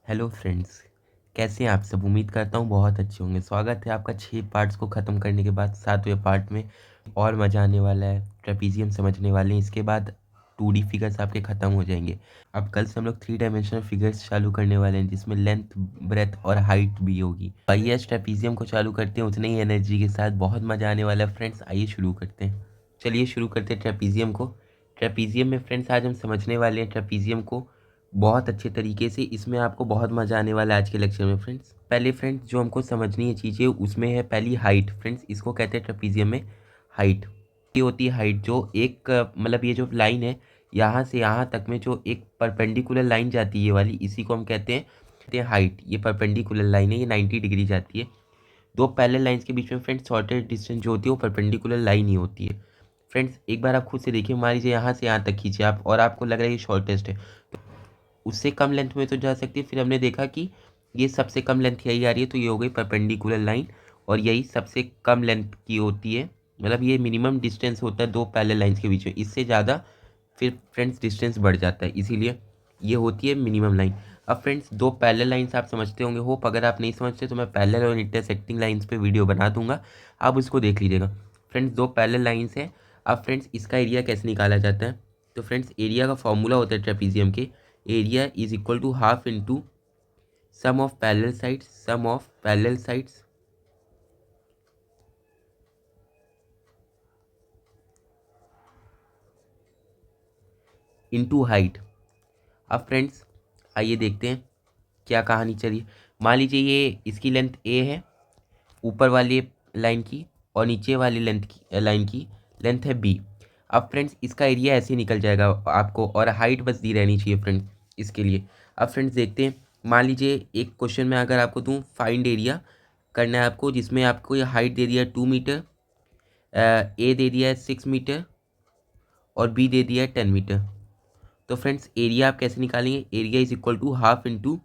Hello friends. कैसे हैं आप सब? उम्मीद करता हूँ बहुत अच्छे होंगे। स्वागत है आपका 6 पार्ट्स को ख़त्म करने के बाद 7वें पार्ट में। और मज़ा आने वाला है। ट्रेपीजियम समझने वाले हैं, इसके बाद 2D फिगर्स आपके ख़त्म हो जाएंगे। अब कल से हम लोग 3 डायमेंशनल फिगर्स चालू करने वाले हैं, जिसमें लेंथ, ब्रेथ और हाइट भी होगी। आइए ट्रेपीजियम को चालू करते हैं उतनी ही एनर्जी के साथ। बहुत मज़ा आने वाला है फ्रेंड्स। आइए शुरू करते हैं। चलिए शुरू करते हैं ट्रेपीजियम को। ट्रेपीजियम में फ्रेंड्स आज हम समझने वाले हैं ट्रेपीजियम को बहुत अच्छे तरीके से। इसमें आपको बहुत मज़ा आने वाला है आज के लेक्चर में फ्रेंड्स। पहले फ्रेंड्स जो हमको समझनी है चीज़ें, उसमें है पहली हाइट। फ्रेंड्स इसको कहते हैं ट्रेपीजियम में हाइट। ये होती है हाइट, जो एक मतलब ये जो लाइन है यहाँ से यहाँ तक में जो एक परपेंडिकुलर लाइन जाती है, ये वाली, इसी को हम कहते हैं हाइट। ये परपेंडिकुलर लाइन है, ये 90 डिग्री जाती है। दो पैरेलल लाइंस के बीच में फ्रेंड्स शॉर्टेस्ट डिस्टेंस जो होती है वो परपेंडिकुलर लाइन ही होती है। फ्रेंड्स एक बार आप खुद से देखिए, मान लीजिए यहाँ से यहाँ तक खींचिए आप, और आपको लग रहा है ये शॉर्टेस्ट है, उससे कम लेंथ में तो जा सकती है। फिर हमने देखा कि ये सबसे कम लेंथ यही आ रही है, तो ये हो गई परपेंडिकुलर लाइन, और यही सबसे कम लेंथ की होती है। मतलब ये मिनिमम डिस्टेंस होता है दो पैरेलल लाइंस के बीच में, इससे ज़्यादा फिर फ्रेंड्स डिस्टेंस बढ़ जाता है, इसीलिए ये होती है मिनिमम लाइन। अब फ्रेंड्स दो पैरेलल लाइंस आप समझते होंगे। होप अगर आप नहीं समझते तो मैं पैरेलल और इंटरसेक्टिंग लाइंस पे वीडियो बना दूंगा, आप उसको देख लीजिएगा। फ्रेंड्स दो पैरेलल लाइंस है। अब फ्रेंड्स इसका एरिया कैसे निकाला जाता है? तो फ्रेंड्स एरिया का फॉर्मूला होता है ट्रेपीजियम के, area is equal to half into sum of parallel sides into height. अब फ्रेंड्स आइए देखते हैं क्या कहानी चली। मान लीजिए ये इसकी लेंथ ए है, ऊपर वाली लाइन की, और नीचे वाली लाइन की लेंथ है बी। अब फ्रेंड्स इसका एरिया ऐसे ही निकल जाएगा आपको, और हाइट बस दी रहनी चाहिए फ्रेंड्स इसके लिए। अब फ्रेंड्स देखते हैं, मान लीजिए एक क्वेश्चन में अगर आपको दूँ फाइंड एरिया करना है आपको, जिसमें आपको ये हाइट दे दिया है 2 मीटर, ए दे दिया है 6 मीटर, और बी दे दिया है 10 मीटर। तो फ्रेंड्स एरिया आप कैसे निकालेंगे? Area is equal to half into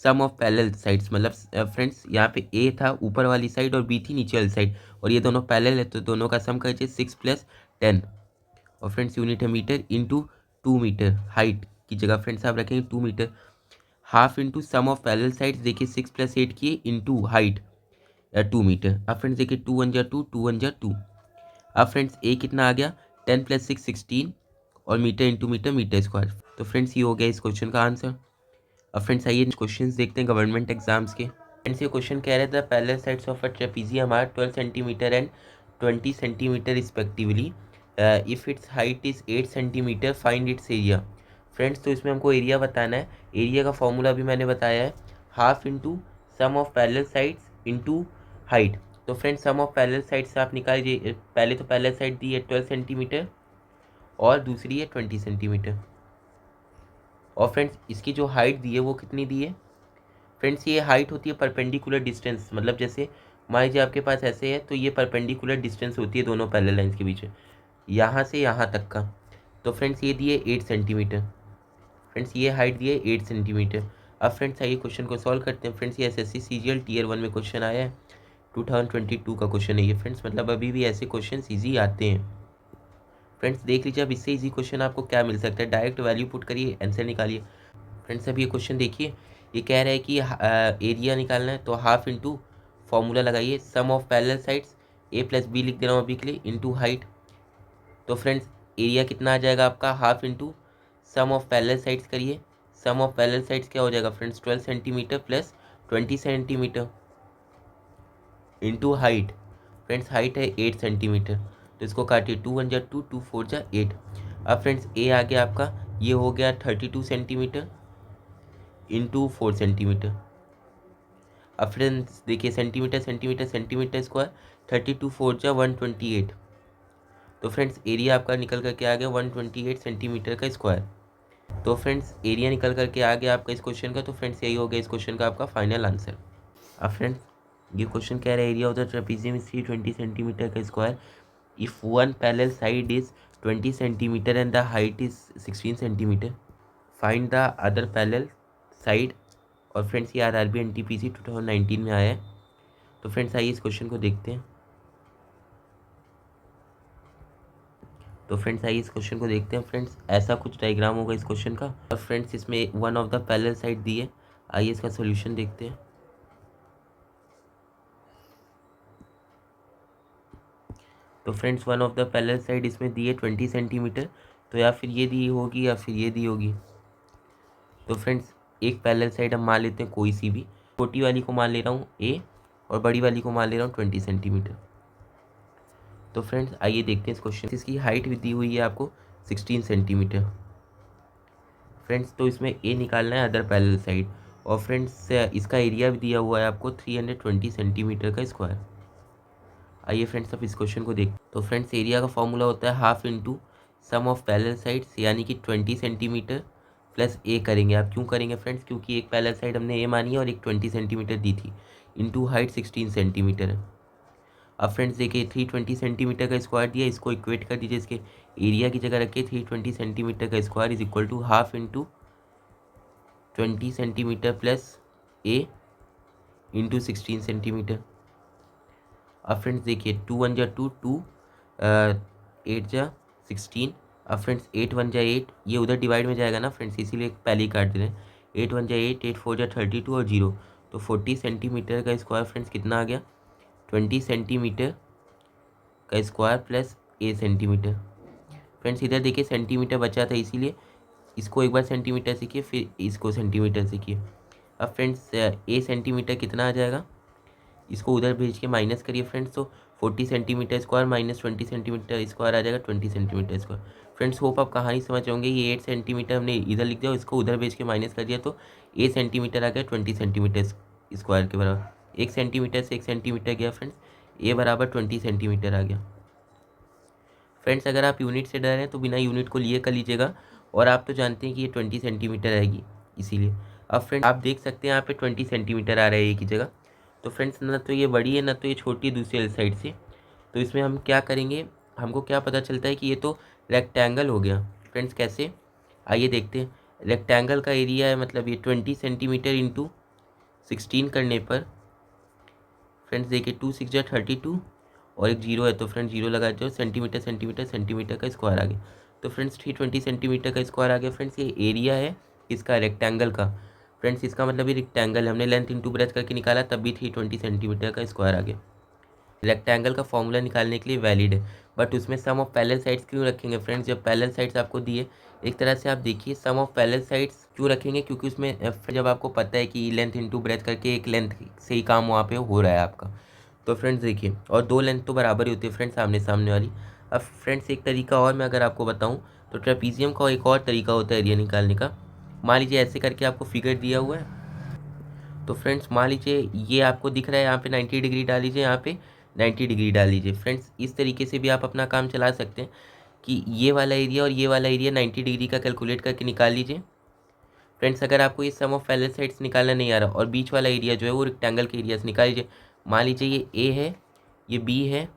sum of parallel sides. मतलब फ्रेंड्स यहाँ पे ए था ऊपर वाली साइड और बी थी नीचे वाली साइड, और ये दोनों पैरेलल है तो दोनों का सम करिए 6 + 10, और फ्रेंड्स यूनिट है मीटर, इंटू 2 मीटर। हाइट की जगह फ्रेंड्स आप रखेंगे 2 metre. Half into sum of parallel sides, देखिए 6 + 8 किए, इंटू हाइट 2 मीटर। अब फ्रेंड्स देखिए 2 × 1 = 2, 2 × 1 = 2। अब फ्रेंड्स ए कितना आ गया? 10 + 6 = 16, और metre into metre, metre square. तो फ्रेंड्स ये हो गया इस क्वेश्चन का आंसर। अब फ्रेंड्स आइए क्वेश्चंस देखते हैं गवर्नमेंट एग्जाम्स के। फ्रेंड्स ये क्वेश्चन कह रहे थे parallel sides of a trapezium are 12 centimetre and 20 centimetre respectively. If it's height is 8 centimetre, find its area. Friends तो इसमें हमको एरिया बताना है। एरिया का फॉर्मूला भी मैंने बताया है, half into sum of parallel sides into height. तो friends sum of parallel sides आप निकाल लीजिए। पहले तो पैरेलल साइड दी है 12 सेंटीमीटर और दूसरी है 20 सेंटीमीटर। और फ्रेंड्स इसकी जो हाइट दी है वो कितनी दी है? फ्रेंड्स ये हाइट होती है परपेंडिकुलर डिस्टेंस, मतलब जैसे मान लीजिए आपके पास ऐसे है, तो ये परपेंडिकुलर डिस्टेंस होती है दोनों पैरेलल लाइंस के बीच में, यहाँ से यहाँ तक का। तो फ्रेंड्स ये दिए 8 सेंटीमीटर। फ्रेंड्स ये हाइट दी है 8 सेंटीमीटर। अब फ्रेंड्स आइए क्वेश्चन को सॉल्व करते हैं। फ्रेंड्स ये एसएससी सीजीएल टीयर 1 में क्वेश्चन आया है, 2022 का क्वेश्चन है ये फ्रेंड्स। मतलब अभी भी ऐसे क्वेश्चन ईजी आते हैं फ्रेंड्स। देख लीजिए अब इससे ईजी क्वेश्चन आपको क्या मिल सकता है, डायरेक्ट वैल्यू पुट करिए, आंसर निकालिए। फ्रेंड्स अब ये क्वेश्चन देखिए, ये कह रहा है कि एरिया निकालना है, तो हाफ इंटू फॉर्मूला लगाइए sum of parallel sides, A plus B लिख दे रहा हूँ अभी के लिए, इंटू हाइट। तो फ्रेंड्स एरिया कितना आ जाएगा आपका? Half into sum of parallel sides करिए। सम ऑफ पैरेलल साइड्स क्या हो जाएगा friends? 12 centimetre plus 20 centimetre into height. Friends height है 8 सेंटीमीटर, तो इसको काटिए, 2 × 1 = 2, 2 × 4 = 8। अब फ्रेंड्स ए आ गया आपका, ये हो गया 32 सेंटीमीटर इंटू 4 सेंटीमीटर। अब फ्रेंड्स देखिए सेंटीमीटर सेंटीमीटर सेंटीमीटर स्क्वायर, 32 4 × 128। तो फ्रेंड्स एरिया आपका निकल करके आ गया 128 सेंटीमीटर का स्क्वायर। तो फ्रेंड्स एरिया निकल करके आ गया आपका इस क्वेश्चन का। तो फ्रेंड्स यही हो गया इस क्वेश्चन का आपका फाइनल आंसर। अब फ्रेंड्स ये क्वेश्चन कह रहा है area of the trapezium is 320 centimetre का square if one parallel side is 20 centimetre and the height is 16 centimetre, find the other parallel side. और फ्रेंड्स ये आरआरबी एनटीपीसी 2019 में आया है। तो फ्रेंड्स आइए इस क्वेश्चन को देखते हैं। फ्रेंड्स ऐसा कुछ डायग्राम होगा इस क्वेश्चन का, और फ्रेंड्स इसमें one of the parallel side दी है, आइए इसका सोल्यूशन देखते हैं। तो friends one of the parallel side इसमें दी है 20 सेंटीमीटर, तो या फिर ये दी होगी या फिर ये दी होगी। तो फ्रेंड्स एक पैरेलल साइड हम मान लेते हैं कोई सी भी, छोटी वाली को मान ले रहा हूँ ए और बड़ी वाली को मान ले रहा हूँ 20 सेंटीमीटर। तो फ्रेंड्स आइए देखते हैं इस क्वेश्चन। इसकी हाइट भी दी हुई है आपको 16 सेंटीमीटर। फ्रेंड्स तो इसमें ए निकालना है अदर पैरेलल साइड, और फ्रेंड्स इसका एरिया भी दिया हुआ है आपको 320 सेंटीमीटर का स्क्वायर। आइए फ्रेंड्स अब इस क्वेश्चन को देख। तो फ्रेंड्स एरिया का फॉर्मूला होता है half into sum of parallel sides, यानी कि 20 सेंटीमीटर प्लस ए करेंगे। आप क्यों करेंगे फ्रेंड्स, क्योंकि एक पैरेलल साइड हमने ए मानी है और एक 20 सेंटीमीटर दी थी, इंटू हाइट 16 सेंटीमीटर है। अब फ्रेंड्स देखिए 320 सेंटीमीटर का स्क्वायर दिया, इसको इक्वेट कर दीजिए, इसके एरिया की जगह रखिए 320 सेंटीमीटर का square is equal to half into 20 centimetre plus a into 16 centimetre. अब फ्रेंड्स देखिए 2 1 जा 2 2 8 जा 16। अब फ्रेंड्स 8 1 जा 8, ये उधर डिवाइड में जाएगा ना फ्रेंड्स, इसीलिए पहले ही काट दे रहे हैं। 8 1 जा 8, 8 4 जा 32 और 0, तो 40 सेंटीमीटर का स्क्वायर फ्रेंड्स कितना आ गया, 20 सेंटीमीटर का स्क्वायर प्लस ए सेंटीमीटर। फ्रेंड्स इधर देखिए सेंटीमीटर बचा था, इसीलिए इसको एक बार सेंटीमीटर सीखिए फिर इसको सेंटीमीटर सीखिए। अब फ्रेंड्स ए सेंटीमीटर कितना आ जाएगा, इसको उधर भेज के माइनस करिए फ्रेंड्स, तो 40 centimetre square minus 20 centimetre square आ जाएगा 20 सेंटीमीटर स्क्वायर। फ्रेंड्स होप आप कहानी समझ होंगे, ये 8 सेंटीमीटर हमने इधर लिख दिया, इसको उधर भेज के माइनस कर दिया, तो ए सेंटीमीटर आ गया 20 सेंटीमीटर स्क्वायर के बराबर। 1 सेंटीमीटर से 1 सेंटीमीटर गया फ्रेंड्स, ए बराबर 20 सेंटीमीटर आ गया। फ्रेंड्स अगर आप यूनिट से डर रहे हैं तो बिना यूनिट को लिए कर लीजिएगा, और आप तो जानते हैं कि ये 20 सेंटीमीटर आएगी इसीलिए। अब फ्रेंड्स आप देख सकते हैं यहाँ पे 20 सेंटीमीटर आ रहा है एक ही जगह। तो फ्रेंड्स ना तो ये बड़ी है ना तो ये छोटी है दूसरी वाली साइड से, तो इसमें हम क्या करेंगे, हमको क्या पता चलता है कि ये तो रेक्टेंगल हो गया। फ्रेंड्स कैसे, आइए देखते हैं। रेक्टेंगल का एरिया है मतलब ये 20 सेंटीमीटर इंटू 16 करने पर फ्रेंड्स देखिए 2 6 जा 32 और एक जीरो है, तो फ्रेंड्स जीरो लगा दो, सेंटीमीटर सेंटीमीटर सेंटीमीटर का स्क्वायर आ गया। तो फ्रेंड्स 320 सेंटीमीटर का स्क्वायर आ गया। फ्रेंड्स ये एरिया है इसका रेक्टेंगल का। फ्रेंड्स इसका मतलब ये रेक्टेंगल है, हमने लेंथ इंटू ब्रेथ करके निकाला तब भी 320 सेंटीमीटर का स्क्वायर आ गया। रेक्टेंगल का फॉर्मूला निकालने के लिए वैलिड है, बट उसमें सम ऑफ पैरेलल साइड्स क्यों रखेंगे फ्रेंड्स, जब पैरेलल साइड्स आपको दिए एक तरह से आप देखिए सम ऑफ पैरेलल साइड्स क्यों रखेंगे, क्योंकि उसमें जब आपको पता है कि लेंथ इंटू ब्रेथ करके एक लेंथ से ही काम वहाँ पे हो रहा है आपका, तो फ्रेंड्स देखिए, और दो लेंथ तो बराबर ही होती है फ्रेंड्स सामने सामने वाली। अब फ्रेंड्स एक तरीका और मैं अगर आपको बताऊँ, तो ट्रेपीजियम का एक और तरीका होता है एरिया निकालने का। मान लीजिए ऐसे करके आपको फिगर दिया हुआ है, तो फ्रेंड्स मान लीजिए ये आपको दिख रहा है, यहाँ पे 90 डिग्री डाल लीजिए, यहाँ पे 90 डिग्री डाल लीजिए। फ्रेंड्स इस तरीके से भी आप अपना काम चला सकते हैं कि ये वाला एरिया और ये वाला एरिया 90 डिग्री का कैलकुलेट करके निकाल लीजिए। फ्रेंड्स अगर आपको ये सम ऑफ पैरेलल साइड्स निकालना नहीं आ रहा और बीच वाला एरिया जो है वो रेक्टेंगल के एरिया से निकाल लीजिए। मान लीजिए ये ए है, ये बी है,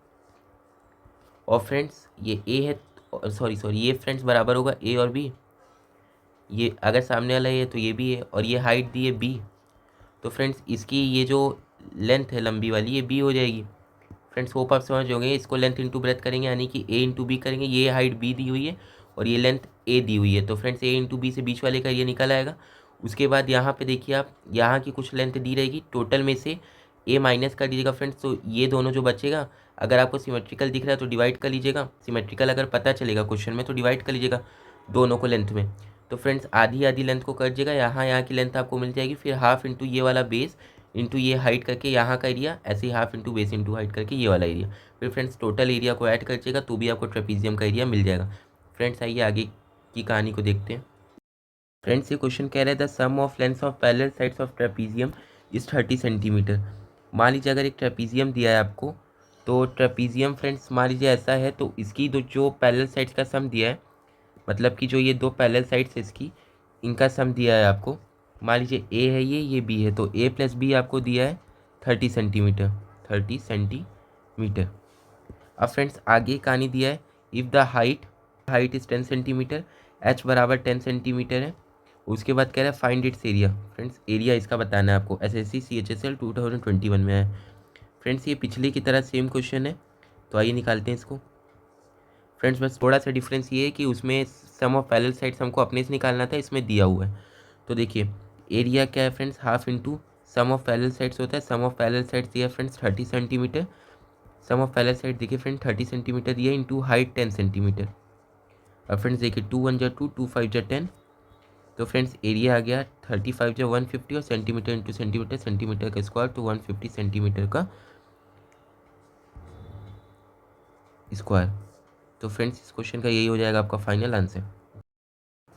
और फ्रेंड्स ये ए है, सॉरी ये फ्रेंड्स बराबर होगा ए और बी। ये अगर सामने वाला है तो ये भी है, और ये हाइट दी है बी, तो फ्रेंड्स इसकी ये जो लेंथ है लंबी वाली ये बी हो जाएगी। फ्रेंड्स होप आप समझ होंगे, इसको लेंथ इंटू ब्रेथ करेंगे यानी कि ए इंटू बी करेंगे, ये हाइट बी दी हुई है और ये लेंथ ए दी हुई है, तो फ्रेंड्स ए इंटू बी से बीच वाले का ये निकल आएगा। उसके बाद यहाँ पे देखिए आप यहाँ की कुछ लेंथ दी रहेगी, टोटल में से ए माइनस कर दीजिएगा फ्रेंड्स, तो ये दोनों जो बचेगा, अगर आपको सिमेट्रिकल दिख रहा है तो डिवाइड कर लीजिएगा, सिमेट्रिकल अगर पता चलेगा क्वेश्चन में तो डिवाइड कर लीजिएगा दोनों को लेंथ में। तो फ्रेंड्स आधी आधी लेंथ को कर दीजिएगा, यहाँ की लेंथ आपको मिल जाएगी, फिर हाफ इंटू ये वाला बेस इंटू ये हाइट करके यहाँ का एरिया, ऐसे ही half into base into height करके ये वाला एरिया, फिर फ्रेंड्स टोटल एरिया को ऐड करिएगा तो भी आपको ट्रेपीजियम का एरिया मिल जाएगा। फ्रेंड्स आइए आगे की कहानी को देखते हैं। फ्रेंड्स ये क्वेश्चन कह रहा है the sum of length of parallel sides of trapezium is 30 centimetre. मान लीजिए अगर एक ट्रेपीजियम दिया है आपको, तो ट्रेपीजियम फ्रेंड्स मान लीजिए ऐसा है, तो इसकी जो पैरेलल साइड्स का सम दिया है, मतलब कि जो ये दो पैरेलल साइड्स है इसकी, इनका सम दिया है आपको। मान लीजिए ए है ये बी है, तो ए प्लस बी आपको दिया है 30 सेंटीमीटर, 30 सेंटीमीटर। अब फ्रेंड्स आगे कहानी दिया है, if the height is 10 centimetre, H बराबर 10 सेंटीमीटर है। उसके बाद कह रहा है find its area. Friends area इसका बताना है आपको, एसएससी CHSL 2021 में है। फ्रेंड्स ये पिछले की तरह सेम क्वेश्चन है, तो आइए निकालते हैं इसको। फ्रेंड्स बस थोड़ा सा डिफरेंस ये है कि उसमें सम ऑफ पैरेलल साइड्स हमको अपने से निकालना था, इसमें दिया हुआ है। तो देखिए एरिया क्या है friends, half into sum of parallel sides होता है। सम ऑफ पैरेलल साइड्स दिया friends 30 centimetre. Sum of parallel side देखिए फ्रेंड 30 सेंटीमीटर दिया इंटू हाइट 10 सेंटीमीटर। और फ्रेंड्स देखिए 2 1 जा 2, 2 5 जा 10। तो फ्रेंड्स एरिया आ गया 35 जा 150 और सेंटीमीटर इंटू सेंटीमीटर, सेंटीमीटर का स्क्वायर तो 150 सेंटीमीटर का स्क्वायर। तो फ्रेंड्स इस क्वेश्चन का यही हो जाएगा आपका फाइनल आंसर।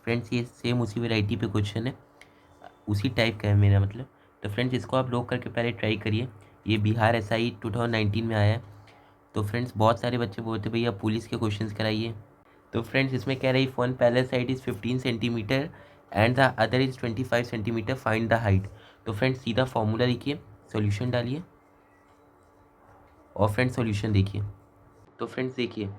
फ्रेंड्स ये सेम उसी वैरायटी पे क्वेश्चन है, उसी टाइप का है मेरा मतलब। तो फ्रेंड्स इसको आप लोग करके पहले ट्राई करिए। ये बिहार एसआई 2019 में आया है। तो फ्रेंड्स बहुत सारे बच्चे बोलते भैया पुलिस के क्वेश्चंस कराइए। तो फ्रेंड्स इसमें कह रही one parallel side is 15 centimetre and the other is 25 centimetre, find the height. तो फ्रेंड्स सीधा फॉर्मूला लिखिए, सॉल्यूशन डालिए और फ्रेंड्स सॉल्यूशन देखिए। तो फ्रेंड्स देखिए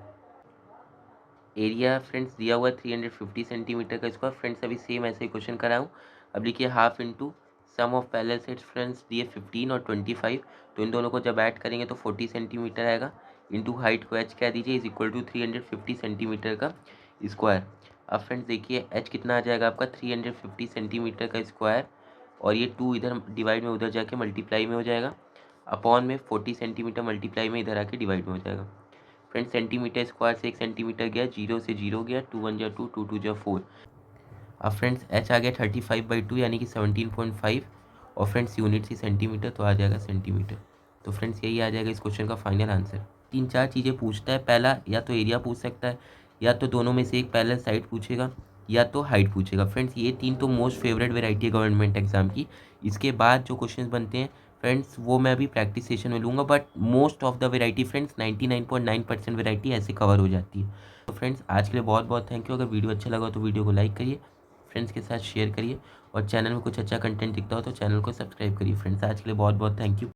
एरिया फ्रेंड्स दिया हुआ है 350 सेंटीमीटर का स्क्वायर। फ्रेंड्स अभी सेम ऐसे ही क्वेश्चन कराऊँ। अब लिखिए half into sum of parallel sides friends दिए 15 और 25। तो इन दोनों को जब ऐड करेंगे तो 40 सेंटीमीटर आएगा। इंटू हाइट को एच कह दीजिए इज इक्वल टू 350 सेंटीमीटर का स्क्वायर। अब फ्रेंड्स देखिए एच कितना आ जाएगा आपका 350 सेंटीमीटर का स्क्वायर, और ये 2 इधर डिवाइड में उधर जाके मल्टीप्लाई में हो जाएगा, अपॉन में 40 सेंटीमीटर मल्टीप्लाई में इधर आके डिवाइड में हो जाएगा। फ्रेंड्स सेंटीमीटर स्क्वायर से 1 सेंटीमीटर गया, 0 से 0 गया, 2 1 जा 2, 2 2 जा 4। अब फ्रेंड्स एच आ गया 35/2 यानी कि 17.5, और फ्रेंड्स यूनिट से सेंटीमीटर तो आ जाएगा सेंटीमीटर। तो फ्रेंड्स यही आ जाएगा इस क्वेश्चन का फाइनल आंसर। 3-4 चीज़ें पूछता है, पहला या तो एरिया पूछ सकता है, या तो दोनों में से एक पैरेलल साइड पूछेगा, या तो हाइट पूछेगा। फ्रेंड्स ये 3 तो मोस्ट फेवरेट वेराइटी है गवर्नमेंट एग्जाम की। इसके बाद जो क्वेश्चन बनते हैं फ्रेंड्स वो मैं अभी प्रैक्टिस सेशन में लूँगा, but most of the variety friends 99.9% variety ऐसे कवर हो जाती है। तो फ्रेंड्स आज के लिए बहुत बहुत थैंक यू। अगर वीडियो अच्छा लगा तो वीडियो को लाइक करिए, फ्रेंड्स के साथ शेयर करिए, और चैनल में कुछ अच्छा कंटेंट दिखता हो तो चैनल को सब्सक्राइब करिए। फ्रेंड्स आज के लिए बहुत बहुत थैंक यू।